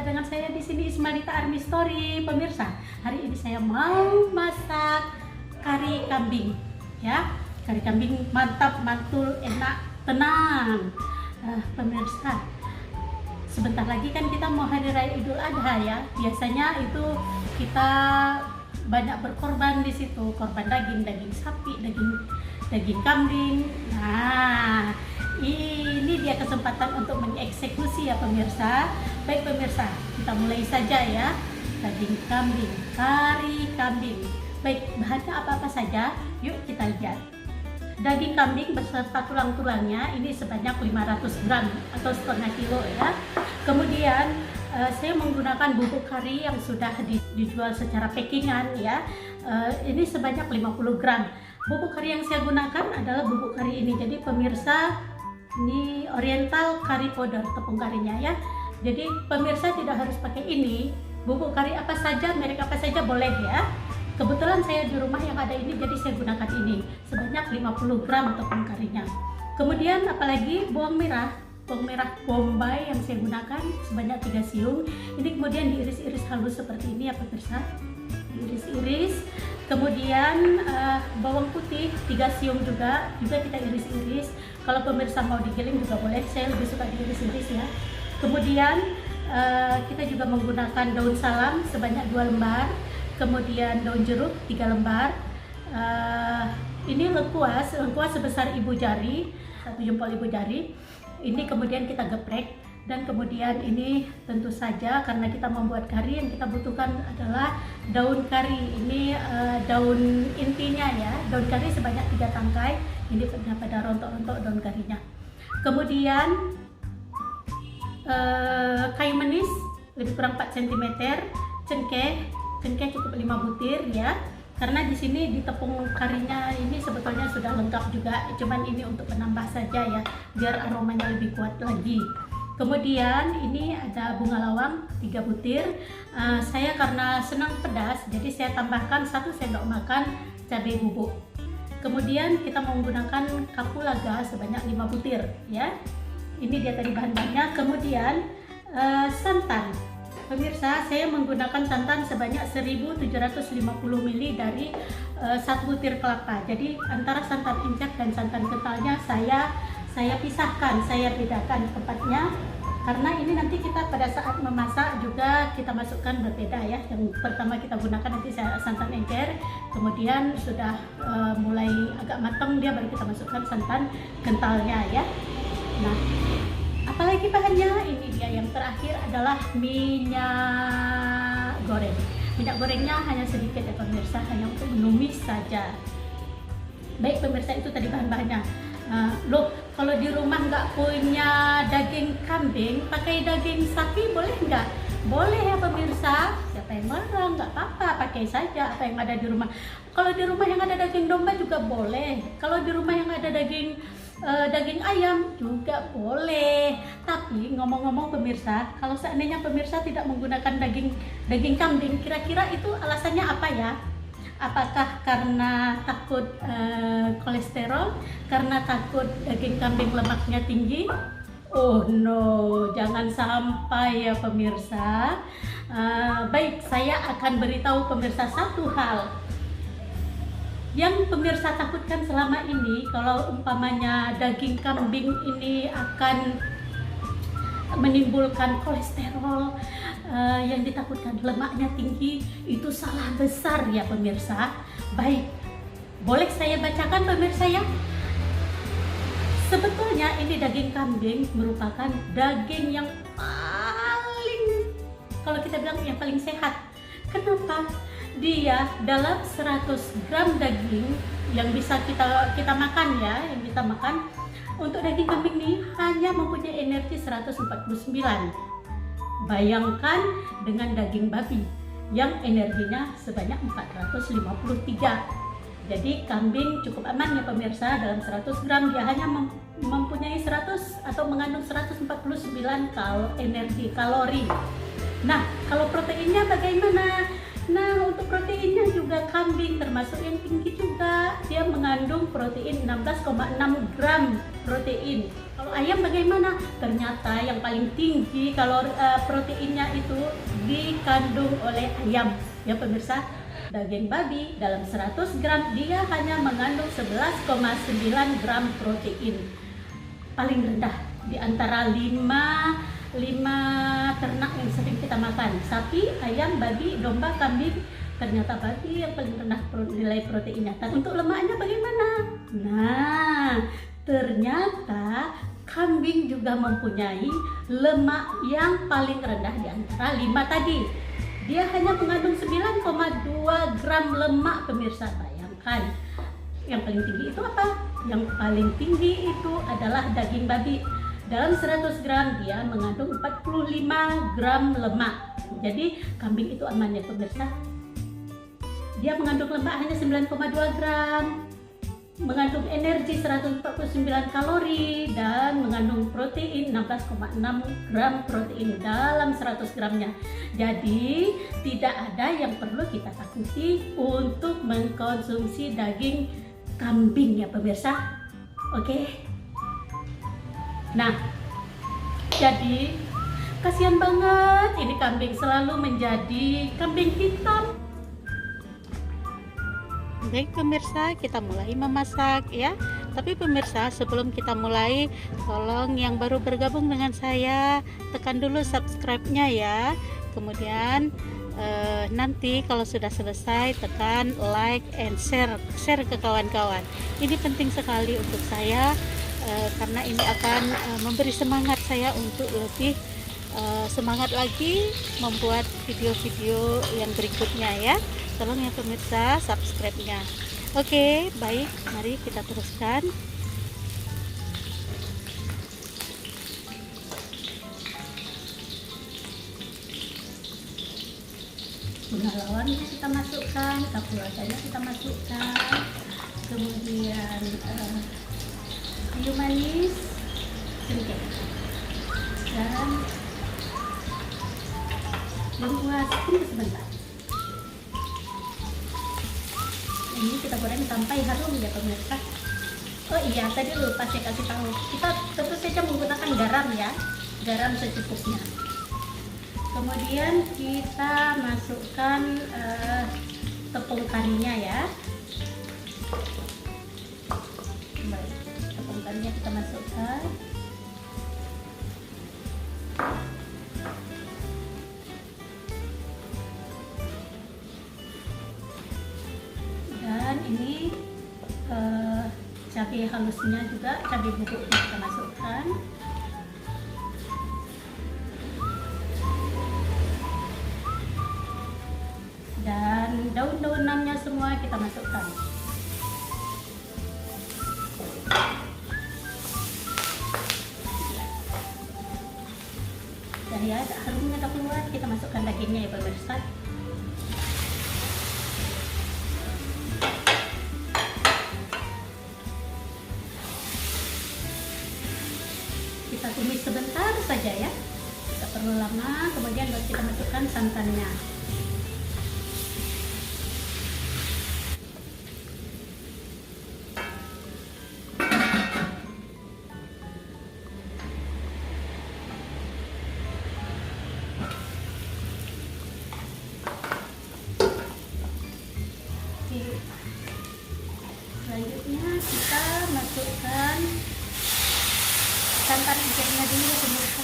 dengan saya di sini Ismarita Army Story. Pemirsa, hari ini saya mau masak kari kambing ya. Kari kambing mantap, mantul, enak, tenang. Pemirsa, sebentar lagi kan kita mau hari raya Idul Adha ya. Biasanya itu kita banyak berkorban di situ, korban daging sapi, daging kambing. Nah, ini dia kesempatan untuk mengeksekusi ya pemirsa. Baik pemirsa, kita mulai saja ya. Daging kambing, kari kambing. Baik, bahannya apa-apa saja? Yuk kita lihat. Daging kambing beserta tulang-tulangnya ini sebanyak 500 gram atau setengah kilo ya. Kemudian saya menggunakan bubuk kari yang sudah dijual secara packingan ya. Ini sebanyak 50 gram. Bubuk kari yang saya gunakan adalah bubuk kari ini. Jadi pemirsa, ini Oriental Curry Powder, tepung karinya ya. Jadi pemirsa tidak harus pakai ini. Bubuk kari apa saja, merek apa saja boleh ya. Kebetulan saya di rumah yang ada ini, jadi saya gunakan ini sebanyak 50 gram tepung karinya. Kemudian apalagi bawang merah bombay yang saya gunakan sebanyak 3 siung. Ini kemudian diiris-iris halus seperti ini ya pemirsa, diiris-iris. Kemudian bawang putih 3 siung juga kita iris-iris. Kalau pemirsa mau digiling juga boleh, saya lebih suka diiris-iris ya. Kemudian kita juga menggunakan daun salam sebanyak 2 lembar. Kemudian daun jeruk 3 lembar. Ini lengkuas sebesar ibu jari, 1 jempol ibu jari. Ini kemudian kita geprek, dan kemudian ini tentu saja karena kita membuat kari, yang kita butuhkan adalah daun kari. Ini daun intinya ya, daun kari sebanyak 3 tangkai. Ini pada rontok-rontok daun karinya. Kemudian kayu manis lebih kurang 4 cm, cengkeh cukup 5 butir ya. Karena di sini di tepung karinya ini sebetulnya sudah lengkap juga, cuman ini untuk penambah saja ya, biar aromanya lebih kuat lagi. Kemudian ini ada bunga lawang 3 butir. Saya karena senang pedas, jadi saya tambahkan 1 sendok makan cabai bubuk. Kemudian kita menggunakan kapulaga sebanyak 5 butir ya. Ini dia tadi bahan-bahannya. Kemudian santan. Pemirsa, saya menggunakan santan sebanyak 1750 ml dari 1 butir kelapa. Jadi antara santan encer dan santan kentalnya saya pisahkan, saya bedakan tempatnya. Karena ini nanti kita pada saat memasak juga kita masukkan berbeda ya. Yang pertama kita gunakan nanti santan encer, kemudian sudah mulai agak matang dia baru kita masukkan santan kentalnya ya. Nah, apalagi bahannya, ini dia yang terakhir adalah minyak goreng. Minyak gorengnya hanya sedikit ya pemirsa, hanya untuk menumis saja. Baik pemirsa, itu tadi bahan-bahannya. Loh, kalau di rumah nggak punya daging kambing, pakai daging sapi boleh nggak? Boleh ya pemirsa, siapa yang marah, nggak apa-apa, pakai saja apa yang ada di rumah. Kalau di rumah yang ada daging domba juga boleh. Kalau di rumah yang ada daging ayam juga boleh. Tapi ngomong-ngomong pemirsa, kalau seandainya pemirsa tidak menggunakan daging kambing, kira-kira itu alasannya apa ya? Apakah karena takut kolesterol, karena takut daging kambing lemaknya tinggi? Oh no, jangan sampai ya pemirsa. Baik, saya akan beritahu pemirsa satu hal yang pemirsa takutkan selama ini. Kalau umpamanya daging kambing ini akan menimbulkan kolesterol, yang ditakutkan lemaknya tinggi, itu salah besar ya pemirsa. Baik, boleh saya bacakan pemirsa ya. Sebetulnya ini daging kambing merupakan daging yang paling, kalau kita bilang yang paling sehat. Kenapa? Dia dalam 100 gram daging yang bisa kita makan ya, yang kita makan, untuk daging kambing ini hanya mempunyai energi 149. Bayangkan dengan daging babi yang energinya sebanyak 453. Jadi kambing cukup aman ya pemirsa, dalam 100 gram dia hanya mempunyai 100 atau mengandung 149 energi kalori. Nah, kalau proteinnya bagaimana? Nah, untuk proteinnya juga kambing termasuk yang tinggi juga. Dia mengandung protein 16,6 gram protein. Kalau ayam bagaimana? Ternyata yang paling tinggi proteinnya itu dikandung oleh ayam. Ya pemirsa, daging babi dalam 100 gram dia hanya mengandung 11,9 gram protein. Paling rendah di antara 5 ternak yang sering kita makan: sapi, ayam, babi, domba, kambing. Ternyata babi yang paling rendah nilai proteinnya. Dan untuk lemaknya bagaimana? Nah, ternyata kambing juga mempunyai lemak yang paling rendah di antara 5 tadi. Dia hanya mengandung 9,2 gram lemak pemirsa. Bayangkan, yang paling tinggi itu apa? Yang paling tinggi itu adalah daging babi. Dalam 100 gram dia mengandung 45 gram lemak. Jadi kambing itu aman ya pemirsa. Dia mengandung lemak hanya 9,2 gram, mengandung energi 149 kalori, dan mengandung protein 16,6 gram protein dalam 100 gramnya. Jadi tidak ada yang perlu kita takuti untuk mengkonsumsi daging kambing ya pemirsa. Oke. Nah, jadi kasihan banget ini kambing selalu menjadi kambing hitam. Baik pemirsa, kita mulai memasak ya. Tapi pemirsa, sebelum kita mulai, tolong yang baru bergabung dengan saya tekan dulu subscribe-nya ya. Kemudian nanti kalau sudah selesai tekan like and share ke kawan-kawan. Ini penting sekali untuk saya. Karena ini akan memberi semangat saya untuk lebih semangat lagi membuat video-video yang berikutnya ya. Tolong ya pemirsa subscribe-nya. Oke, baik, mari kita teruskan. Bunga lawannya kita masukkan, kapulaganya kita masukkan, kemudian kayu manis, cengkeh, dan lengkuas. Tunggu sebentar. Ini kita goreng sampai harum ya pemirsa. Oh iya, tadi lupa saya kasih tahu. Kita tentu saja menggunakan garam ya, garam secukupnya. Kemudian kita masukkan tepung karinya ya. Kita masukkan, dan ini cabai halusnya juga, cabai bubuknya kita masukkan, dan daun-daunannya semua kita masukkan. Ya, harumnya udah keluar, kita masukkan dagingnya ya pemirsa. Kita tumis sebentar saja ya, tidak perlu lama. Kemudian baru kita masukkan santannya. Selanjutnya kita masukkan santan hijaunya dulu ya pemirsa.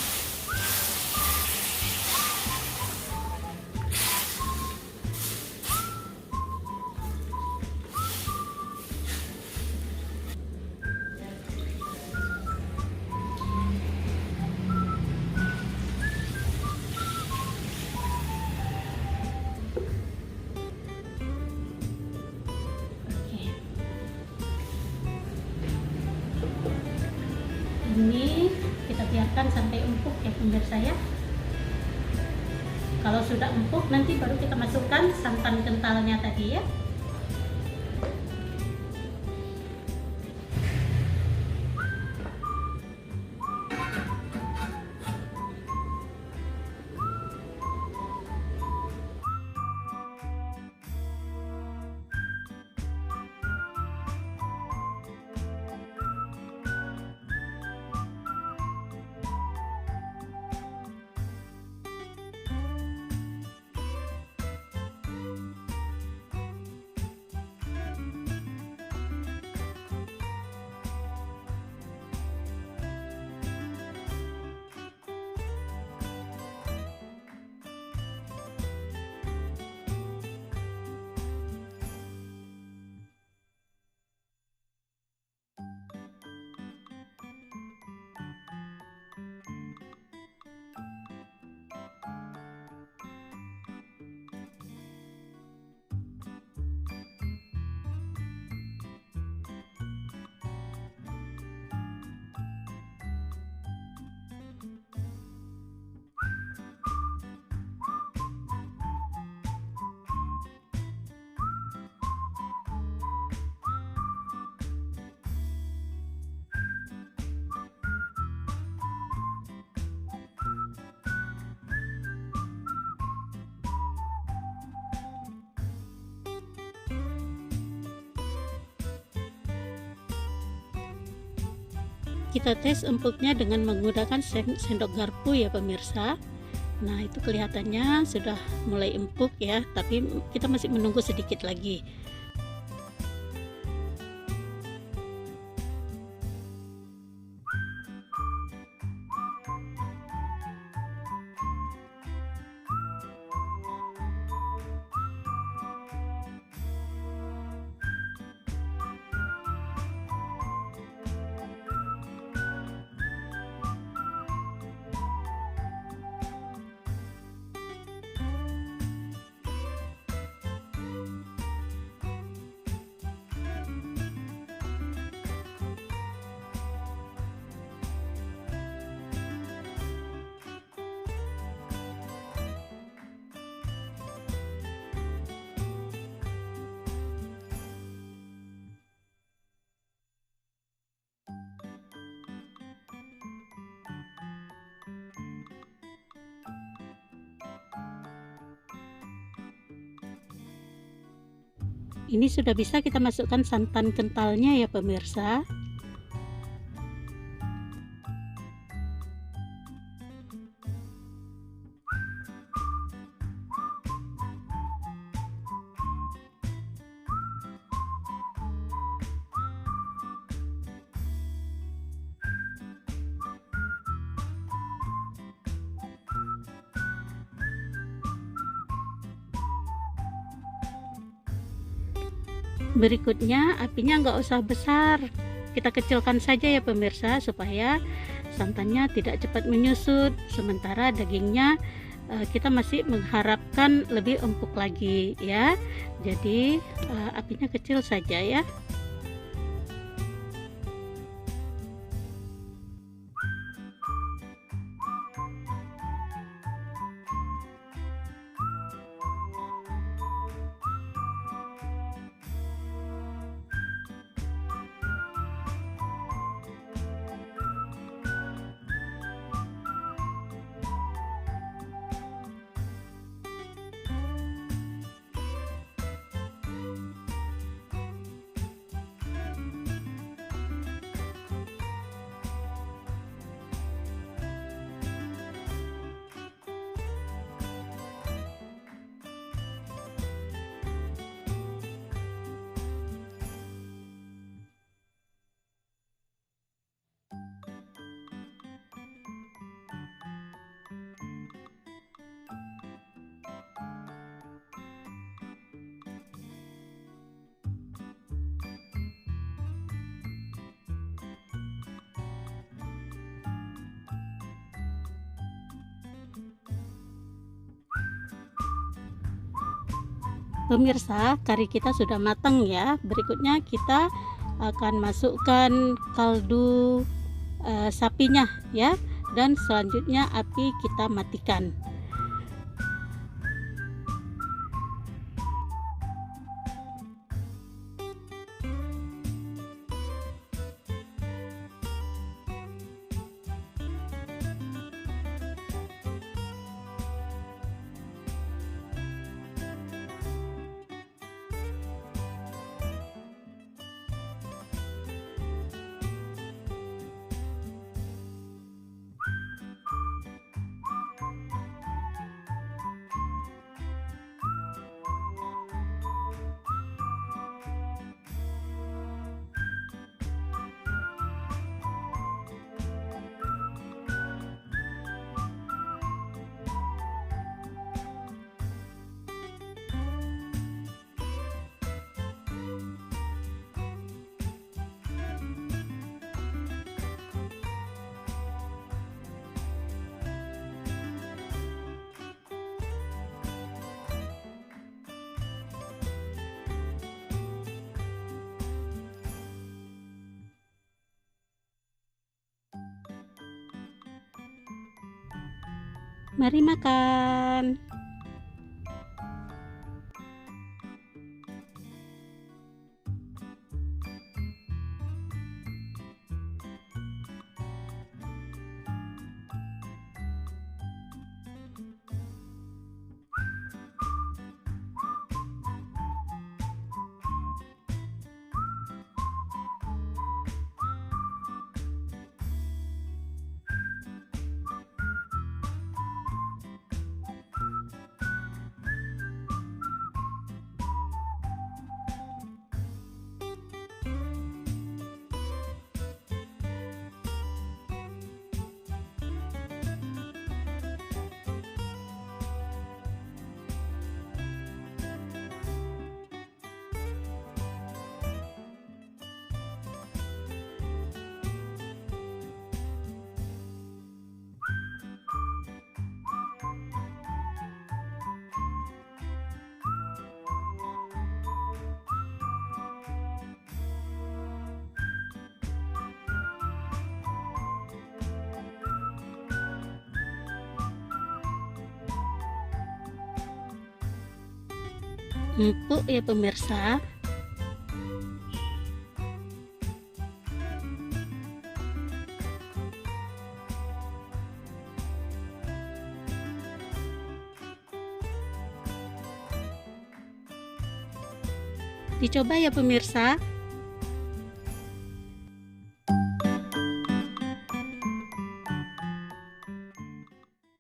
Ini kita biarkan sampai empuk ya pemirsa ya. Kalau sudah empuk nanti baru kita masukkan santan kentalnya tadi ya. kita tes empuknya dengan menggunakan sendok garpu ya pemirsa. Nah, itu kelihatannya sudah mulai empuk ya, tapi kita masih menunggu sedikit lagi. Ini sudah bisa kita masukkan santan kentalnya ya pemirsa. Berikutnya apinya nggak usah besar, kita kecilkan saja ya pemirsa, supaya santannya tidak cepat menyusut, sementara dagingnya kita masih mengharapkan lebih empuk lagi ya. Jadi apinya kecil saja ya. Pemirsa, kari kita sudah matang ya. Berikutnya kita akan masukkan kaldu sapinya ya, dan selanjutnya api kita matikan. Mari makan. empuk ya pemirsa. Dicoba ya pemirsa.